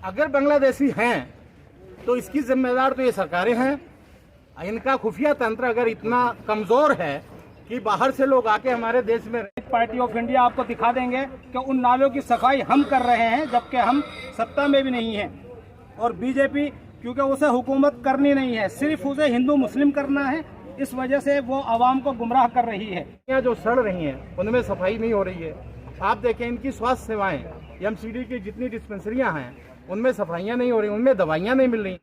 अगर बांग्लादेशी हैं तो इसकी जिम्मेदार तो ये सरकारें हैं। इनका खुफिया तंत्र अगर इतना कमजोर है कि बाहर से लोग आके हमारे देश में पार्टी ऑफ इंडिया आपको दिखा देंगे कि उन नालों की सफाई हम कर रहे हैं जबकि हम सत्ता में भी नहीं हैं। और बीजेपी क्योंकि उसे हुकूमत करनी नहीं है, सिर्फ उसे हिंदू मुस्लिम करना है, इस वजह से वो आवाम को गुमराह कर रही है। यहाँ जो सड़ रही हैं उनमें सफाई नहीं हो रही है। आप देखें इनकी स्वास्थ्य सेवाएं, एमसीडी की जितनी डिस्पेंसरियां हैं उनमें सफाइयां नहीं हो रही, उनमें दवाइयां नहीं मिल रही।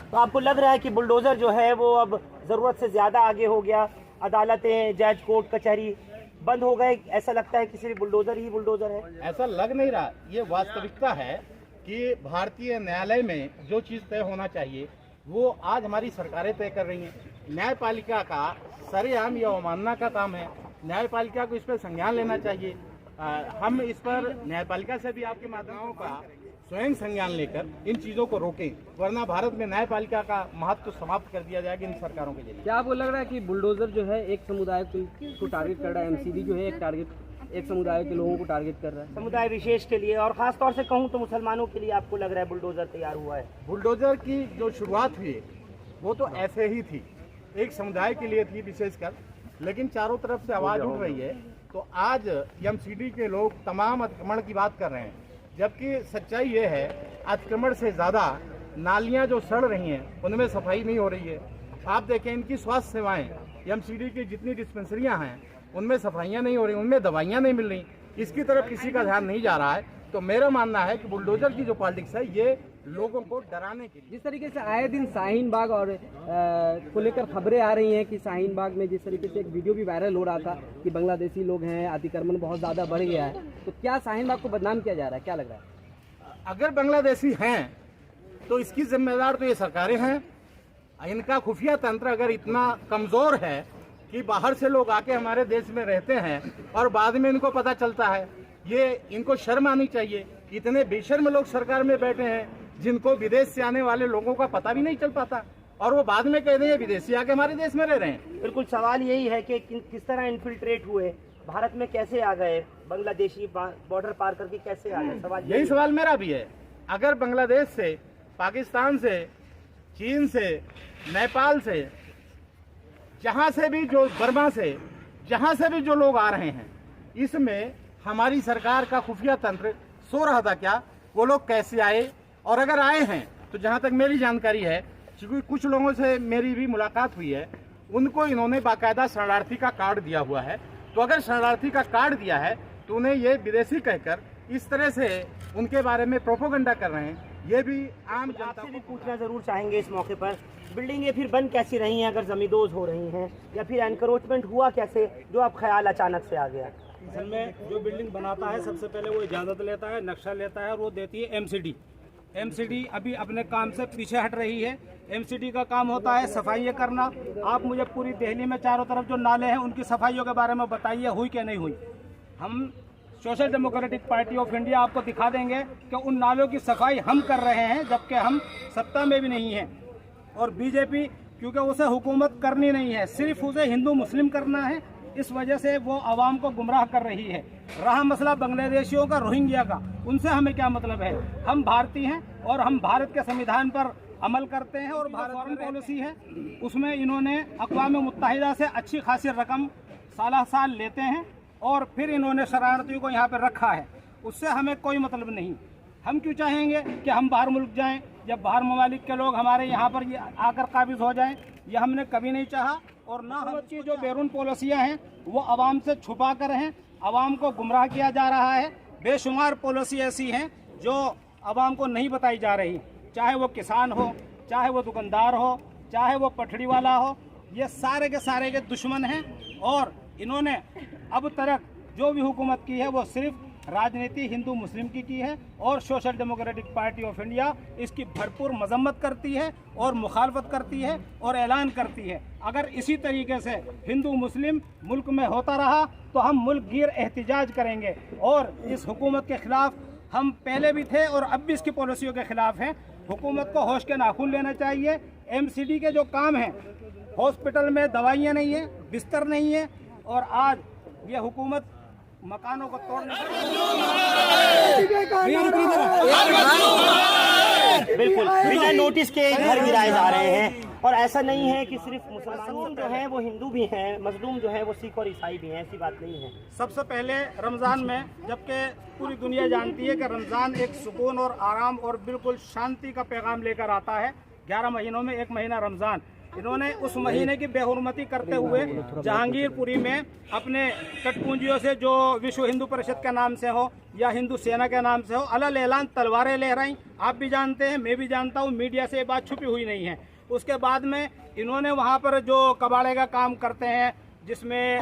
तो आपको लग रहा है कि बुलडोजर जो है वो अब जरूरत से ज्यादा आगे हो गया, अदालतें, जज, कोर्ट, कचहरी बंद हो गए, ऐसा लगता है कि सिर्फ बुलडोजर ही बुलडोजर है? ऐसा लग नहीं रहा। ये वास्तविकता है कि भारतीय न्यायालय में जो चीज तय होना चाहिए वो आज हमारी सरकारें तय कर रही हैं। न्यायपालिका का सरेआम यह अवमानना का काम है। न्यायपालिका को इस पर संज्ञान लेना चाहिए। हम इस पर न्यायपालिका से भी आपके माध्यमों का स्वयं संज्ञान लेकर इन चीजों को रोकें, वरना भारत में न्यायपालिका का महत्व समाप्त कर दिया जाएगा इन सरकारों के जरिए। क्या आपको लग रहा है कि बुलडोजर जो है एक समुदाय को टारगेट कर रहा है, एमसीडी जो है एक समुदाय के लोगों को टारगेट कर रहा है, समुदाय विशेष के लिए, और खास तौर से कहूँ तो मुसलमानों के लिए आपको लग रहा है बुलडोजर तैयार हुआ है? बुलडोजर की जो शुरुआत हुई वो तो ऐसे ही थी, एक समुदाय के लिए थी विशेषकर, लेकिन चारों तरफ से आवाज उठ रही है तो आज एमसीडी के लोग तमाम अतिक्रमण की बात कर रहे हैं, जबकि सच्चाई ये है अतिक्रमण से ज्यादा नालियां जो सड़ रही हैं उनमें सफाई नहीं हो रही है। आप देखें इनकी स्वास्थ्य सेवाएं, एमसीडी की जितनी डिस्पेंसरियां हैं उनमें सफाइयां नहीं हो रही, उनमें दवाइयां नहीं मिल रही। इसकी तरफ किसी का ध्यान नहीं जा रहा है। तो मेरा मानना है कि बुलडोजर की जो पॉलिटिक्स है ये लोगों को डराने के लिए। जिस तरीके से आए दिन शाहीन बाग और को लेकर खबरें आ रही हैं कि शाहीन बाग में जिस तरीके से एक वीडियो भी वायरल हो रहा था कि बांग्लादेशी लोग हैं, अतिक्रमण बहुत ज़्यादा बढ़ गया है, तो क्या शाहीन बाग को बदनाम किया जा रहा है? क्या लग रहा है? अगर बांग्लादेशी हैं तो इसकी जिम्मेदार तो ये सरकारें हैं। इनका खुफिया तंत्र अगर इतना कमजोर है कि बाहर से लोग आके हमारे देश में रहते हैं और बाद में इनको पता चलता है, ये इनको शर्म आनी चाहिए। इतने बेशर्म लोग सरकार में बैठे हैं जिनको विदेश से आने वाले लोगों का पता भी नहीं चल पाता और वो बाद में कह दें विदेशी आके हमारे देश में रह रहे हैं। बिल्कुल, सवाल यही है कि किस तरह इन्फिल्ट्रेट हुए, भारत में कैसे आ गए, बांग्लादेशी बॉर्डर पार करके कैसे आ गए? सवाल यही सवाल मेरा भी है। अगर बांग्लादेश से, पाकिस्तान से, चीन से, नेपाल से, जहां से भी जो बर्मा से, जहां से भी जो लोग आ रहे हैं, इसमें हमारी सरकार का खुफिया तंत्र सो रहा था क्या? वो लोग कैसे आए? और अगर आए हैं तो जहां तक मेरी जानकारी है, क्योंकि कुछ लोगों से मेरी भी मुलाकात हुई है, उनको इन्होंने बाकायदा शरणार्थी का कार्ड दिया हुआ है। तो अगर शरणार्थी का कार्ड दिया है तो उन्हें ये विदेशी कहकर इस तरह से उनके बारे में प्रोपोगंडा कर रहे हैं, ये भी आम जनता को भी पूछना जरूर चाहेंगे इस मौके पर। बिल्डिंगें फिर बंद कैसी रही हैं अगर जमींदोज हो रही हैं, या फिर एनक्रोचमेंट हुआ कैसे जो अब ख्याल अचानक से आ गया? असल में जो बिल्डिंग बनाता है सबसे पहले वो इजाज़त लेता है, नक्शा लेता है और वो देती है एमसीडी। एमसीडी अभी अपने काम से पीछे हट रही है। एमसीडी का काम होता है सफाई करना। आप मुझे पूरी दिल्ली में चारों तरफ जो नाले हैं उनकी सफाइयों के बारे में बताइए, हुई क्या नहीं हुई। हम social democratic party of India आपको दिखा देंगे कि उन नालों की सफाई हम कर रहे हैं जबकि हम सत्ता में भी नहीं हैं। और बीजेपी क्योंकि उसे हुकूमत करनी नहीं है, सिर्फ उसे हिंदू मुस्लिम करना है, इस वजह से वो आवाम को गुमराह कर रही है। रहा मसला बांग्लादेशियों का, रोहिंग्या का, उनसे हमें क्या मतलब है? हम भारतीय हैं और हम भारत के संविधान पर अमल करते हैं। और भारत फॉरेन पॉलिसी है उसमें इन्होंने अक़वाम मुत्तहिदा से अच्छी खासी रकम साल लेते हैं और फिर इन्होंने शरारतियों को यहाँ पर रखा है। उससे हमें कोई मतलब नहीं। हम क्यों चाहेंगे कि हम बाहर मुल्क जाएं, जब बाहर ममालिक के लोग हमारे यहाँ पर आकर काबिज हो जाएं? ये हमने कभी नहीं चाहा। और ना हम की जो बैरून पॉलिसियाँ हैं वो आवाम से छुपा कर हैं, आवाम को गुमराह किया जा रहा है। बेशुमार पॉलिसी ऐसी हैं जो आवाम को नहीं बताई जा रही, चाहे वो किसान हो, चाहे वो दुकानदार हो, चाहे वो पटड़ी वाला हो, ये सारे के दुश्मन हैं। और इन्होंने अब तक जो भी हुकूमत की है वो सिर्फ राजनीति हिंदू मुस्लिम की है और social democratic party of India इसकी भरपूर मजम्मत करती है और मुखालफत करती है और ऐलान करती है। अगर इसी तरीके से हिंदू मुस्लिम मुल्क में होता रहा तो हम मुल्क गिर एहतिजाज करेंगे। और इस हुकूमत के खिलाफ हम पहले भी थे और अब भी इसकी पॉलिसियों के खिलाफ हैं। हुकूमत को होश के नाखून लेना चाहिए। एमसीडी के जो काम हैं, हॉस्पिटल में दवाइयाँ नहीं है, बिस्तर नहीं है और आज ये हुकूमत मकानों को तोड़ने बिल्कुल बिना नोटिस के घर गिराए जा रहे हैं। और ऐसा नहीं है कि सिर्फ मुसलमान जो हैं वो हिंदू भी हैं, मजलूम जो है वो सिख और ईसाई भी हैं, ऐसी बात नहीं है। सबसे पहले रमज़ान में, जबकि पूरी दुनिया जानती है कि रमज़ान एक सुकून और आराम और बिल्कुल शांति का पैगाम लेकर आता है। 11 महीनों में एक महीना रमज़ान, इन्होंने उस महीने की बेहुरमती करते हुए जहांगीरपुरी में अपने कटपुंजियों से, जो विश्व हिंदू परिषद के नाम से हो या हिंदू सेना के नाम से हो, अलल ऐलान तलवारें लहराई। आप भी जानते हैं, मैं भी जानता हूँ, मीडिया से ये बात छुपी हुई नहीं है। उसके बाद में इन्होंने वहाँ पर जो कबाड़े का काम करते हैं, जिसमें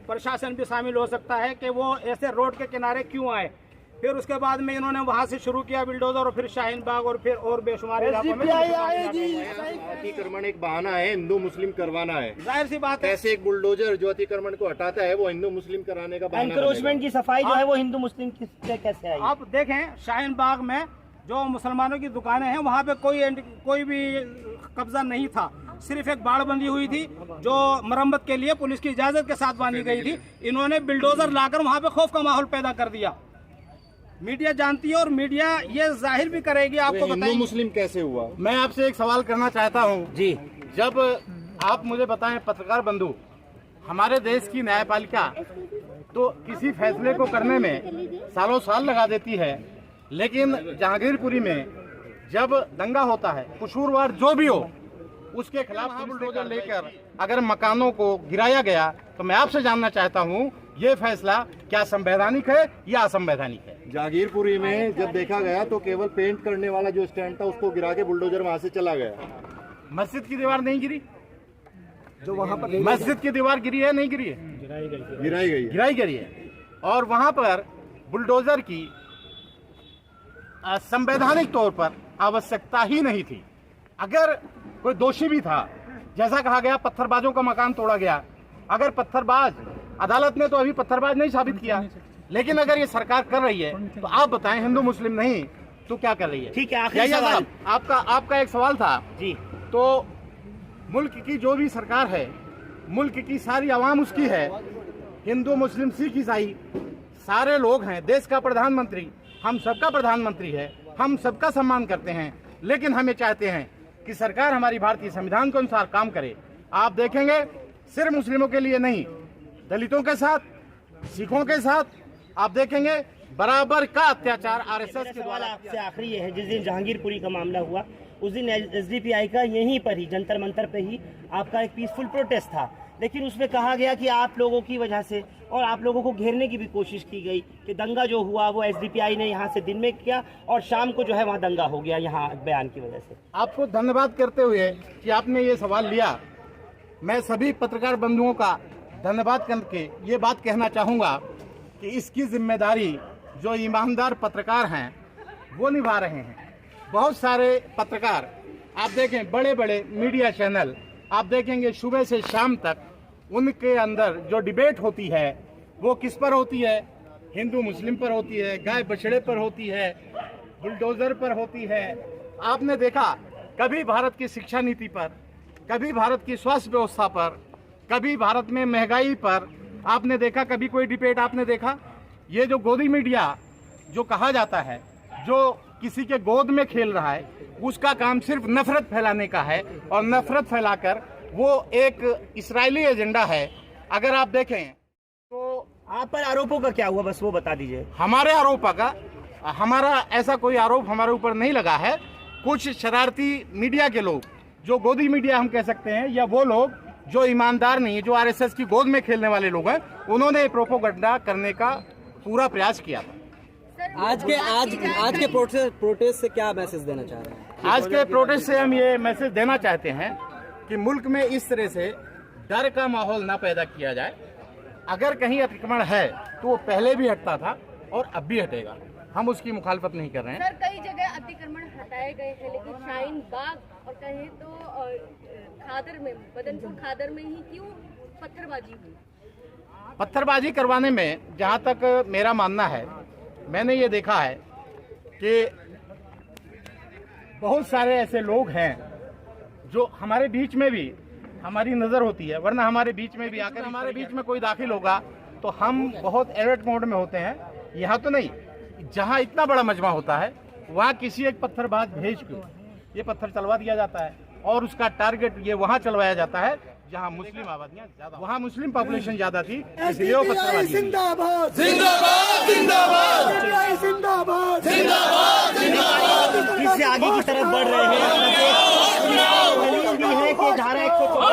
प्रशासन भी शामिल हो सकता है कि वो ऐसे रोड के किनारे क्यों आए, फिर उसके बाद में इन्होंने वहाँ से शुरू किया बिल्डोजर, और फिर शाहीन बाग और फिर और बेशुमार इलाकों में। अतिक्रमण एक बहाना है हिंदू मुस्लिम करवाना है। जाहिर सी बात है, ऐसे एक बुलडोजर जो अतिक्रमण को हटाता है वो हिंदू मुस्लिम कराने का बहाना एनक्रोचमेंट की सफाई जो है वो हिंदू मुस्लिम की कैसे आई? आप देखें शाहीन बाग में जो मुसलमानों की दुकानें हैं, वहाँ पे कोई भी कब्जा नहीं था, सिर्फ एक बाड़ बंधी हुई थी जो मरम्मत के लिए पुलिस की इजाजत के साथ बांधी गई थी। इन्होंने बिल्डोजर लाकर वहाँ पे खौफ का माहौल पैदा कर दिया। मीडिया जानती है और मीडिया ये जाहिर भी करेगी। आपको हिंदू मुस्लिम कैसे हुआ? मैं आपसे एक सवाल करना चाहता हूँ जी। जब आप मुझे बताएं पत्रकार बंधु, हमारे देश की न्यायपालिका तो किसी फैसले को करने में सालों साल लगा देती है, लेकिन जहांगीरपुरी में जब दंगा होता है, कसूरवार जो भी हो, उसके खिलाफ बुलडोजर लेकर अगर मकानों को गिराया गया, तो मैं आपसे जानना चाहता हूं ये फैसला क्या संवैधानिक है या असंवैधानिक है? जहांगीरपुरी में जब देखा गया तो केवल पेंट करने वाला जो स्टैंड था उसको गिरा के बुलडोजर वहां से चला गया। मस्जिद की दीवार नहीं गिरी, जो वहां पर मस्जिद की दीवार गिरी है, नहीं गिरी है, गिराई गई है। और वहां पर बुलडोजर की संवैधानिक तौर पर आवश्यकता ही नहीं थी। अगर कोई दोषी भी था, जैसा कहा गया पत्थरबाजों का मकान तोड़ा गया, अगर पत्थरबाज, अदालत ने तो अभी पत्थरबाज नहीं साबित किया, लेकिन अगर ये सरकार कर रही है तो आप बताएं, हिंदू मुस्लिम नहीं तो क्या कर रही है? ठीक है, आखिरी सवाल आपका एक सवाल था जी। तो मुल्क की जो भी सरकार है, मुल्क की सारी आवाम उसकी है, हिंदू मुस्लिम सिख ईसाई सारे लोग हैं। देश का प्रधानमंत्री हम सबका प्रधानमंत्री है, हम सबका सम्मान करते हैं, लेकिन हम ये चाहते हैं कि सरकार हमारी भारतीय संविधान के अनुसार काम करे। आप देखेंगे सिर्फ मुस्लिमों के लिए नहीं, दलितों के साथ, सिखों के साथ आप देखेंगे बराबर का अत्याचार आरएसएस के द्वारा। आपसे आखिरी है, जिस दिन जहांगीरपुरी का मामला हुआ उस दिन एसडीपीआई का यहीं पर ही जंतर मंतर पे ही आपका एक पीसफुल प्रोटेस्ट था, लेकिन उसमें कहा गया कि आप लोगों की वजह से और आप लोगों को घेरने की भी कोशिश की गई कि दंगा जो हुआ वो एसडीपीआई ने यहाँ से दिन में किया और शाम को जो है वहाँ दंगा हो गया, यहाँ बयान की वजह से। आपको धन्यवाद करते हुए कि आपने ये सवाल लिया, मैं सभी पत्रकार बंधुओं का धन्यवाद करके ये बात कहना चाहूँगा कि इसकी जिम्मेदारी जो ईमानदार पत्रकार हैं वो निभा रहे हैं। बहुत सारे पत्रकार आप देखें, बड़े बड़े मीडिया चैनल आप देखेंगे, सुबह से शाम तक उनके अंदर जो डिबेट होती है वो किस पर होती है? हिंदू मुस्लिम पर होती है, गाय बछड़े पर होती है, बुलडोजर पर होती है। आपने देखा कभी भारत की शिक्षा नीति पर, कभी भारत की स्वास्थ्य व्यवस्था पर, कभी भारत में महंगाई पर आपने देखा कभी कोई डिबेट आपने देखा? ये जो गोदी मीडिया जो कहा जाता है, जो किसी के गोद में खेल रहा है, उसका काम सिर्फ नफरत फैलाने का है, और नफरत फैलाकर वो एक इस्राएली एजेंडा है। अगर आप देखें तो आप पर आरोपों का क्या हुआ, बस वो बता दीजिए। हमारे आरोपों का, हमारा ऐसा कोई आरोप हमारे ऊपर नहीं लगा है। कुछ शरारती मीडिया के लोग, जो गोदी मीडिया हम कह सकते हैं, या वो लोग जो ईमानदार नहीं, जो आरएसएस की गोद में खेलने वाले लोग हैं, उन्होंने प्रोपोगंडा करने का पूरा प्रयास किया था। आज के प्रोटेस्ट से क्या मैसेज देना चाह रहे हैं? आज के प्रोटेस्ट से हम ये मैसेज देना चाहते हैं कि मुल्क में इस तरह से डर का माहौल ना पैदा किया जाए। अगर कहीं अतिक्रमण है तो वो पहले भी हटता था और अब भी हटेगा, हम उसकी मुखालफत नहीं कर रहे हैं। सर, कई जगह अतिक्रमण हटाए गए हैं, लेकिन शाहीन बाग और कहें तो खादर में, बदनपुर खादर में ही क्यों पत्थरबाजी हुई? पत्थरबाजी करवाने में जहाँ तक मेरा मानना है, मैंने ये देखा है कि बहुत सारे ऐसे लोग हैं जो हमारे बीच में भी हमारी नजर होती है, वरना हमारे बीच में भी आकर हमारे बीच में कोई दाखिल होगा तो हम बहुत अलर्ट मोड में होते हैं। यहाँ तो नहीं, जहाँ इतना बड़ा मजमा होता है वहाँ किसी एक पत्थरबाज भेज के ये पत्थर चलवा दिया जाता है और उसका टारगेट ये वहाँ चलवाया जाता है जहाँ मुस्लिम आबादियाँ ज्यादा, वहाँ मुस्लिम पॉपुलेशन ज्यादा थी, इसलिए वो पत्थरबाजी। जिंदाबाद जिंदाबाद जिंदाबाद जिंदाबाद जिंदाबाद। इससे आगे की तरफ बढ़ रहे हैं। दलील दी है कि धारा 154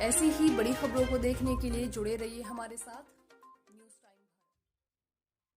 ऐसी ही बड़ी खबरों को देखने के लिए जुड़े रहिए हमारे साथ।